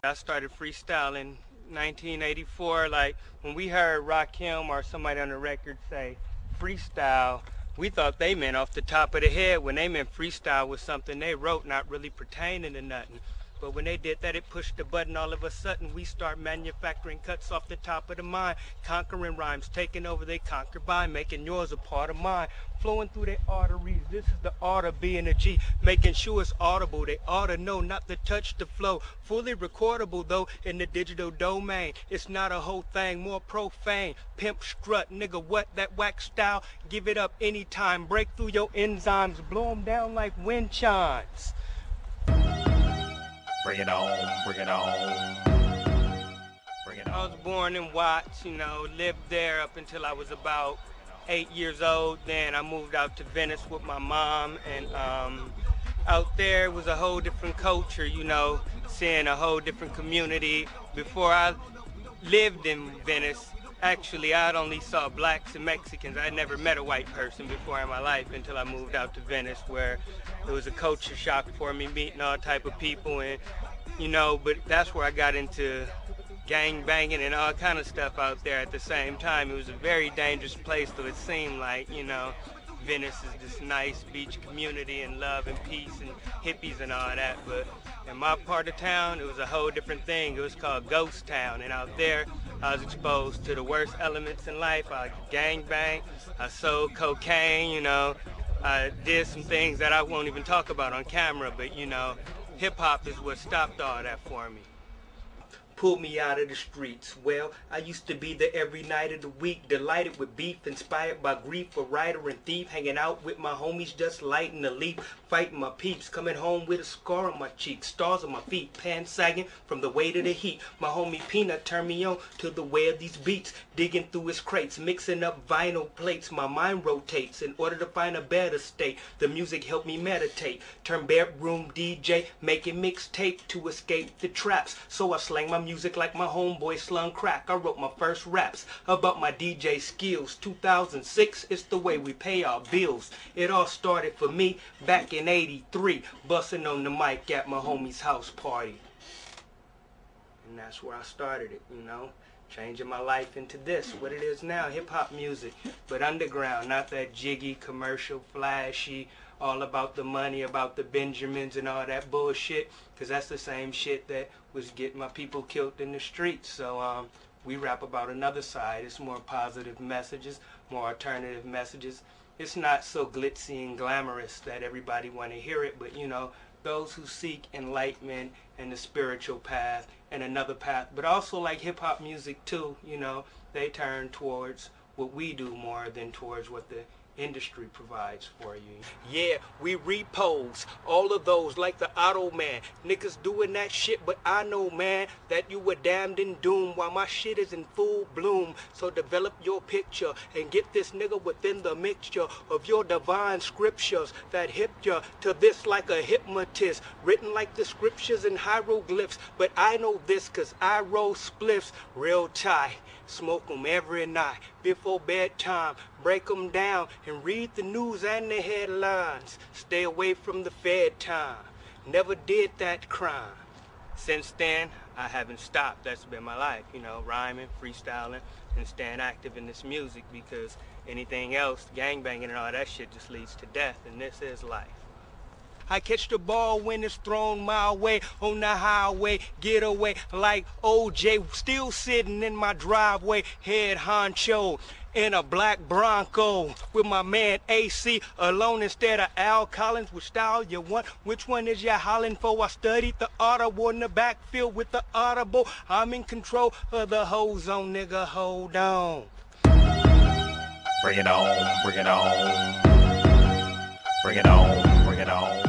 I started freestyling 1984. Like when we heard Rakim or somebody on the record say freestyle, we thought they meant off the top of the head when they meant freestyle was something they wrote, not really pertaining to nothing. But when they did that, it pushed the button. All of a sudden, we start manufacturing cuts off the top of the mind, conquering rhymes, taking over they conquer by, making yours a part of mine, flowing through their arteries. This is the art of being a G, making sure it's audible. They ought to know not to touch the flow. Fully recordable, though, in the digital domain. It's not a whole thing, more profane. Pimp strut, nigga, what? That whack style? Give it up anytime. Break through your enzymes, blow them down like wind chimes. Bring it on, bring it on, bring it on. I was born in Watts, you know, lived there up until I was about 8 years old. Then I moved out to Venice with my mom, and out there was a whole different culture, you know, seeing a whole different community. Before I lived in Venice, actually, I only saw blacks and Mexicans. I never met a white person before in my life until I moved out to Venice, where it was a culture shock for me, meeting all type of people, and you know, but that's where I got into gang banging and all kind of stuff out there at the same time. It was a very dangerous place, so it seemed like, you know, Venice is this nice beach community and love and peace and hippies and all that, but in my part of town, it was a whole different thing. It was called Ghost Town, and out there, I was exposed to the worst elements in life. I gang banged, I sold cocaine, you know, I did some things that I won't even talk about on camera, but you know, hip-hop is what stopped all that for me. Pulled me out of the streets. Well, I used to be there every night of the week, delighted with beef, inspired by grief, a writer and thief, hanging out with my homies, just lighting the leaf, fighting my peeps, coming home with a scar on my cheek, stars on my feet, pants sagging from the weight of the heat. My homie Peanut turned me on to the way of these beats, digging through his crates, mixing up vinyl plates. My mind rotates in order to find a better state. The music helped me meditate, turn bedroom DJ, making mixtape to escape the traps. So I slang my music like my homeboy slung crack. I wrote my first raps about my DJ skills. 2006, it's the way we pay our bills. It all started for me back in '83, busting on the mic at my homie's house party. And that's where I started it, you know, changing my life into this, what it is now, hip-hop music, but underground, not that jiggy, commercial, flashy, all about the money, about the Benjamins and all that bullshit, because that's the same shit that was getting my people killed in the streets. So we rap about another side. It's more positive messages, more alternative messages. It's not so glitzy and glamorous that everybody want to hear it, but you know, those who seek enlightenment and the spiritual path and another path, but also like hip-hop music too, you know, they turn towards what we do more than towards what the industry provides for you. Yeah, we repose all of those like the Auto Man. Niggas doing that shit, but I know, man, that you were damned and doomed while my shit is in full bloom. So develop your picture and get this nigga within the mixture of your divine scriptures that hip ya to this like a hypnotist, written like the scriptures and hieroglyphs. But I know this cause I roll spliffs real tight, smoke them every night before bedtime, break them down and read the news and the headlines. Stay away from the Fed time. Never did that crime. Since then, I haven't stopped. That's been my life, you know, rhyming, freestyling, and staying active in this music, because anything else, gangbanging and all that shit just leads to death, and this is life. I catch the ball when it's thrown my way on the highway, get away like OJ, still sitting in my driveway, head honcho in a black Bronco with my man AC alone instead of Al Collins. Which style you want? Which one is you hollering for? I studied the audible in the backfield with the audible. I'm in control of the whole zone, nigga, hold on. Bring it on, bring it on, bring it on, bring it on.